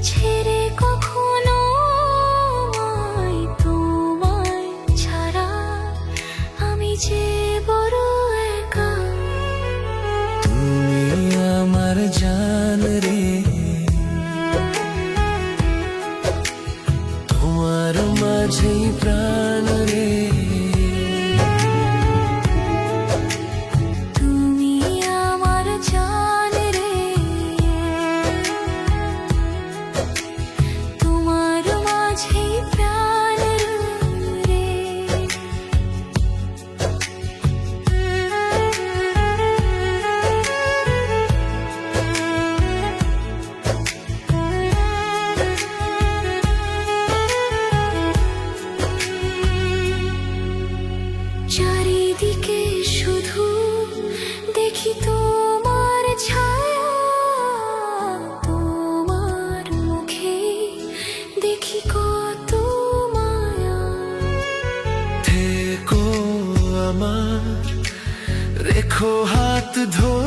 ছেড়ে কখনো আমায়, তোমায় ছাড়া আমি যে বড় একা। তুমি আমার জান রে, তোমার মাঝেই প্রাণ রে। তুমি আমার জান রে, তোমার মাঝেই প্রাণ রে। চারিদিকে শুধু দেখি তোমার ছায়া, তোমার মুখে দেখি কত মায়া। থেকো আমার, রেখো হাত ধরে।